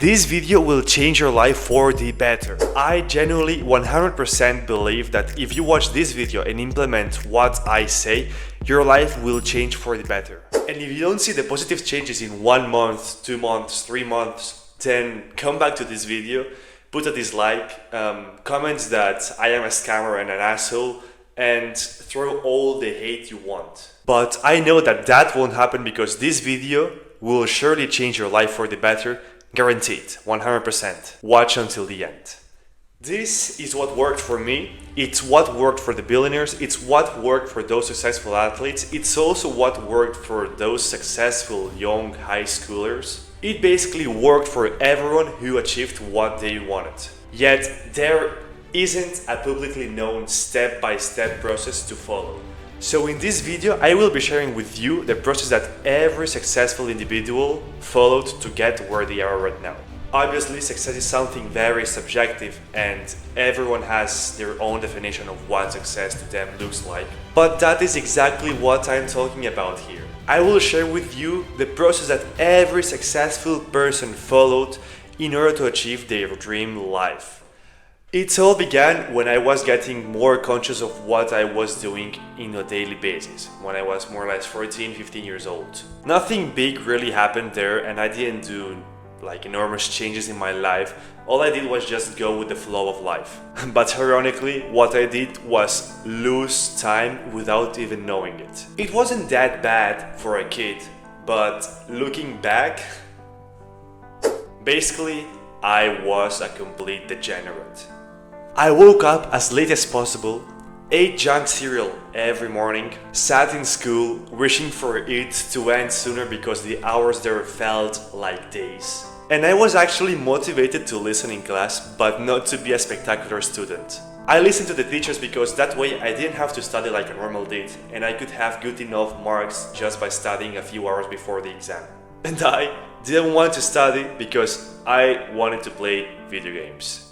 This video will change your life for the better. I genuinely 100% believe that if you watch this video and implement what I say, your life will change for the better. And if you don't see the positive changes in 1 month, 2 months, 3 months, then come back to this video, put a dislike, comment that I am a scammer and an asshole, and throw all the hate you want. But I know that that won't happen because this video will surely change your life for the better. Guaranteed, 100%. Watch until the end. This is what worked for me. It's what worked for the billionaires. It's what worked for those successful athletes. It's also what worked for those successful young high schoolers. It basically worked for everyone who achieved what they wanted. Yet there isn't a publicly known step-by-step process to follow. So in this video, I will be sharing with you the process that every successful individual followed to get where they are right now. Obviously, success is something very subjective and everyone has their own definition of what success to them looks like. But that is exactly what I'm talking about here. I will share with you the process that every successful person followed in order to achieve their dream life. It all began when I was getting more conscious of what I was doing on a daily basis, when I was more or less 14, 15 years old. Nothing big really happened there and I didn't do enormous changes in my life. All I did was just go with the flow of life. But ironically, what I did was lose time without even knowing it. It wasn't that bad for a kid, but looking back, basically, I was a complete degenerate. I woke up as late as possible, ate junk cereal every morning, sat in school wishing for it to end sooner because the hours there felt like days. And I was actually motivated to listen in class, but not to be a spectacular student. I listened to the teachers because that way I didn't have to study like a normal did, and I could have good enough marks just by studying a few hours before the exam. And I didn't want to study because I wanted to play video games.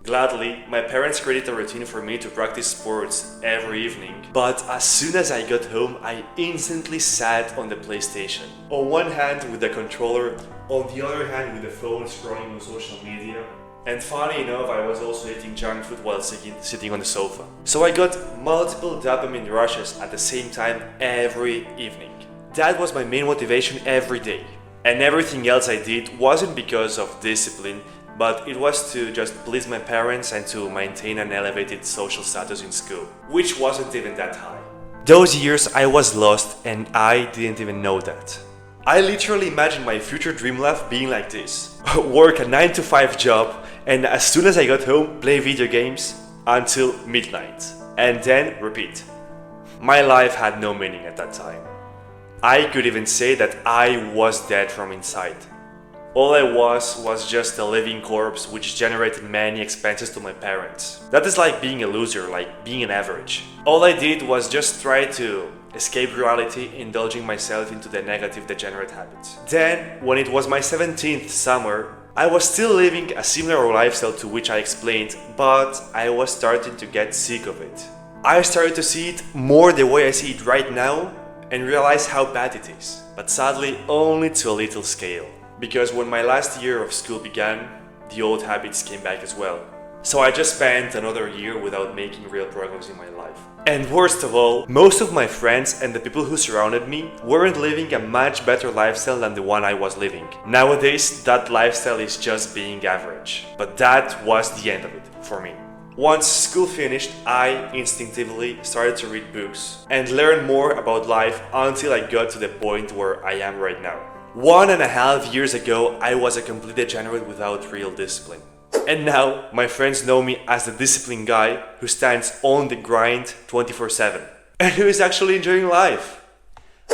Gladly, my parents created a routine for me to practice sports every evening, but as soon as I got home, I instantly sat on the PlayStation. On one hand with the controller, on the other hand with the phone scrolling on social media. And funny enough, I was also eating junk food while sitting on the sofa. So I got multiple dopamine rushes at the same time every evening. That was my main motivation every day. And everything else I did wasn't because of discipline, but it was to just please my parents and to maintain an elevated social status in school, which wasn't even that high. Those years I was lost and I didn't even know that. I literally imagined my future dream life being like this. Work a 9-to-5 job and as soon as I got home, play video games until midnight. And then repeat. My life had no meaning at that time. I could even say that I was dead from inside. All I was just a living corpse which generated many expenses to my parents. That is like being a loser, like being an average. All I did was just try to escape reality, indulging myself into the negative degenerate habits. Then, when it was my 17th summer, I was still living a similar lifestyle to which I explained, but I was starting to get sick of it. I started to see it more the way I see it right now and realize how bad it is, but sadly only to a little scale. Because when my last year of school began, the old habits came back as well. So I just spent another year without making real progress in my life. And worst of all, most of my friends and the people who surrounded me weren't living a much better lifestyle than the one I was living. Nowadays, that lifestyle is just being average. But that was the end of it for me. Once school finished, I instinctively started to read books and learn more about life until I got to the point where I am right now. 1.5 years ago, I was a complete degenerate without real discipline. And now, my friends know me as the disciplined guy who stands on the grind 24/7 and who is actually enjoying life.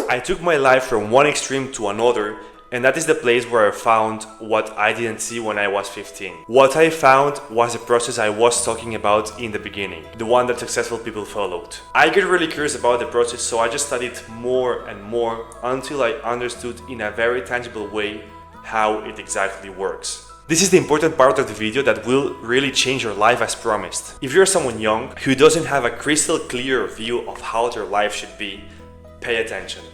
I took my life from one extreme to another, and that is the place where I found what I didn't see when I was 15. What I found was the process I was talking about in the beginning, the one that successful people followed. I get really curious about the process, so I just studied more and more until I understood in a very tangible way how it exactly works. This is the important part of the video that will really change your life as promised. If you're someone young who doesn't have a crystal clear view of how their life should be, pay attention.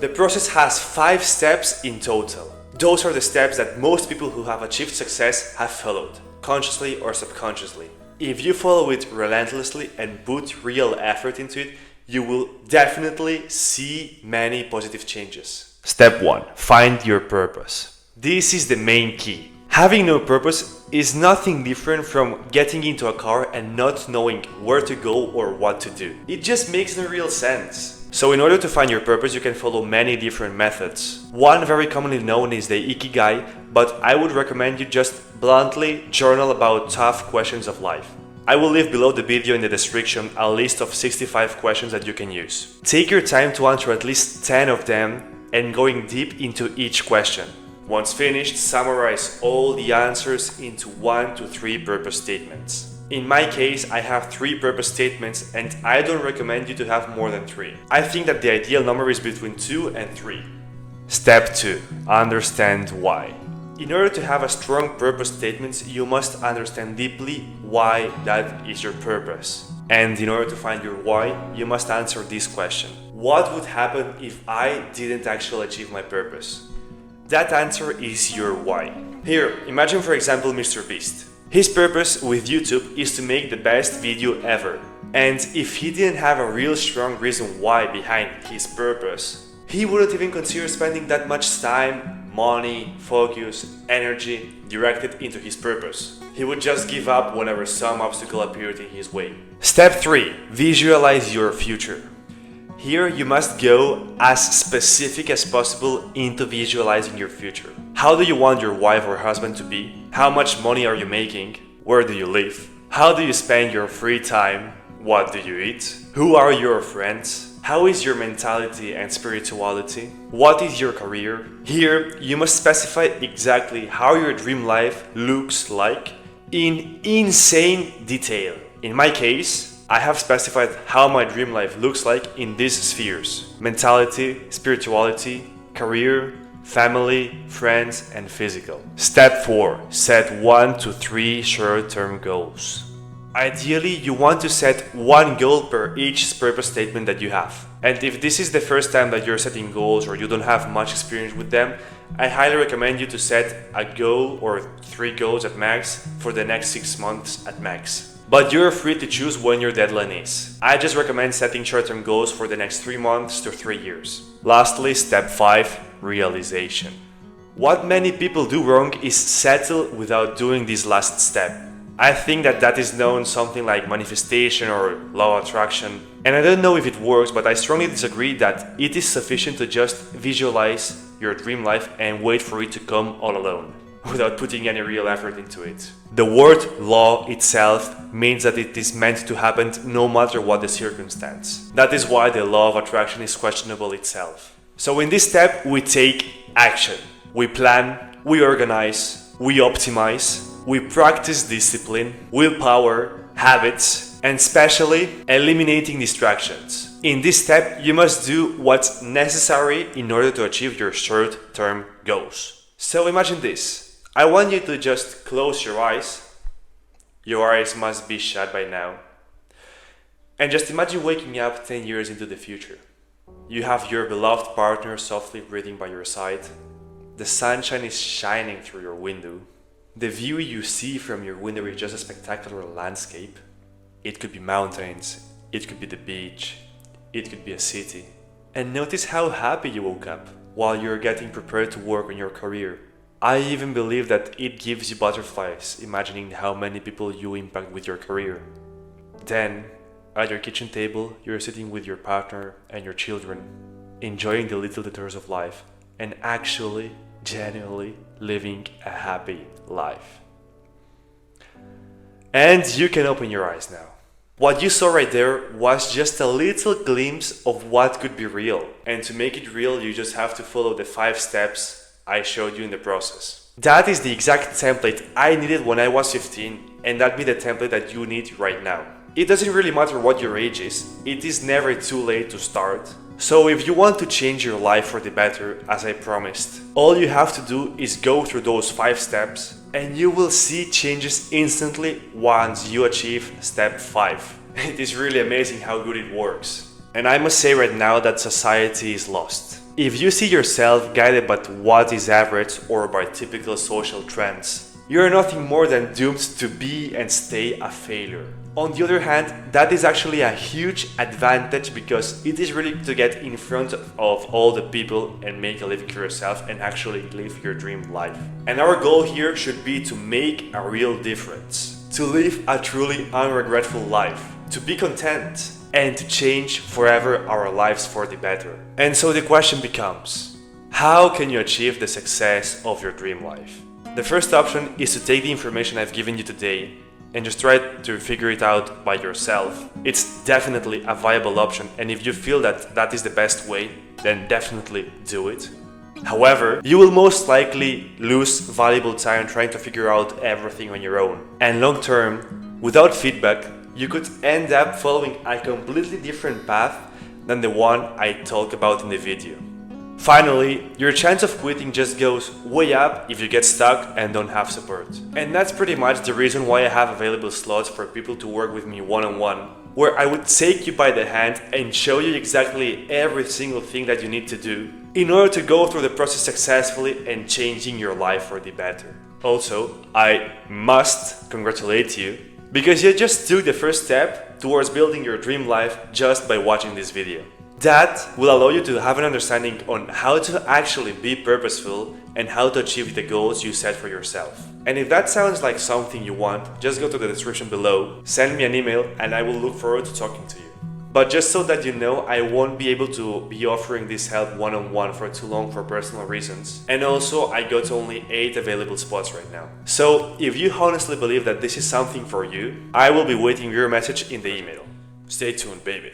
The process has 5 steps in total. Those are the steps that most people who have achieved success have followed, consciously or subconsciously. If you follow it relentlessly and put real effort into it, you will definitely see many positive changes. Step 1. Find your purpose. This is the main key. Having no purpose is nothing different from getting into a car and not knowing where to go or what to do. It just makes no real sense. So in order to find your purpose, you can follow many different methods. One very commonly known is the Ikigai, but I would recommend you just bluntly journal about tough questions of life. I will leave below the video in the description a list of 65 questions that you can use. Take your time to answer at least 10 of them and going deep into each question. Once finished, summarize all the answers into 1 to 3 purpose statements. In my case, I have 3 purpose statements and I don't recommend you to have more than 3. I think that the ideal number is between 2 and 3. Step 2. Understand why. In order to have a strong purpose statement, you must understand deeply why that is your purpose. And in order to find your why, you must answer this question. What would happen if I didn't actually achieve my purpose? That answer is your why. Here, imagine for example Mr. Beast. His purpose with YouTube is to make the best video ever. And if he didn't have a real strong reason why behind his purpose, he wouldn't even consider spending that much time, money, focus, energy directed into his purpose. He would just give up whenever some obstacle appeared in his way. Step 3. Visualize your future. Here you must go as specific as possible into visualizing your future. How do you want your wife or husband to be? How much money are you making? Where do you live? How do you spend your free time? What do you eat? Who are your friends? How is your mentality and spirituality? What is your career? Here you must specify exactly how your dream life looks like in insane detail. In my case, I have specified how my dream life looks like in these spheres: mentality, spirituality, career, family, friends, and physical. Step 4. Set 1 to 3 short-term goals. Ideally, you want to set 1 goal per each purpose statement that you have. And if this is the first time that you're setting goals or you don't have much experience with them, I highly recommend you to set a goal or 3 goals at max for the next 6 months at max. But you're free to choose when your deadline is. I just recommend setting short-term goals for the next 3 months to 3 years. Lastly, step 5, realization. What many people do wrong is settle without doing this last step. I think that is known something like manifestation or law of attraction. And I don't know if it works, but I strongly disagree that it is sufficient to just visualize your dream life and wait for it to come all alone, without putting any real effort into it. The word law itself means that it is meant to happen no matter what the circumstance. That is why the law of attraction is questionable itself. So in this step, we take action. We plan, we organize, we optimize, we practice discipline, willpower, habits, and especially eliminating distractions. In this step, you must do what's necessary in order to achieve your short-term goals. So imagine this. I want you to just close your eyes. Your eyes must be shut by now. And just imagine waking up 10 years into the future. You have your beloved partner softly breathing by your side. The sunshine is shining through your window. The view you see from your window is just a spectacular landscape. It could be mountains, it could be the beach, it could be a city. And notice how happy you woke up while you're getting prepared to work on your career. I even believe that it gives you butterflies imagining how many people you impact with your career. Then, at your kitchen table, you're sitting with your partner and your children, enjoying the little details of life and actually, genuinely living a happy life. And you can open your eyes now. What you saw right there was just a little glimpse of what could be real. And to make it real, you just have to follow the 5 steps I showed you in the process. That is the exact template I needed when I was 15, and that'd be the template that you need right now. It doesn't really matter what your age is, it is never too late to start. So if you want to change your life for the better, as I promised, all you have to do is go through those 5 steps and you will see changes instantly once you achieve step 5. It is really amazing how good it works. And I must say right now that society is lost. If you see yourself guided by what is average or by typical social trends, you are nothing more than doomed to be and stay a failure. On the other hand, that is actually a huge advantage because it is really to get in front of all the people and make a living for yourself and actually live your dream life. And our goal here should be to make a real difference, to live a truly unregretful life, to be content, and to change forever our lives for the better. And so the question becomes, how can you achieve the success of your dream life? The first option is to take the information I've given you today and just try to figure it out by yourself. It's definitely a viable option, and if you feel that that is the best way, then definitely do it. However, you will most likely lose valuable time trying to figure out everything on your own. And long term, without feedback, you could end up following a completely different path than the one I talk about in the video. Finally, your chance of quitting just goes way up if you get stuck and don't have support. And that's pretty much the reason why I have available slots for people to work with me one-on-one, where I would take you by the hand and show you exactly every single thing that you need to do in order to go through the process successfully and changing your life for the better. Also, I must congratulate you because you just took the first step towards building your dream life just by watching this video. That will allow you to have an understanding on how to actually be purposeful and how to achieve the goals you set for yourself. And if that sounds like something you want, just go to the description below, send me an email, and I will look forward to talking to you. But just so that you know, I won't be able to be offering this help one-on-one for too long for personal reasons. And also, I got only 8 available spots right now. So if you honestly believe that this is something for you, I will be waiting your message in the email. Stay tuned, baby.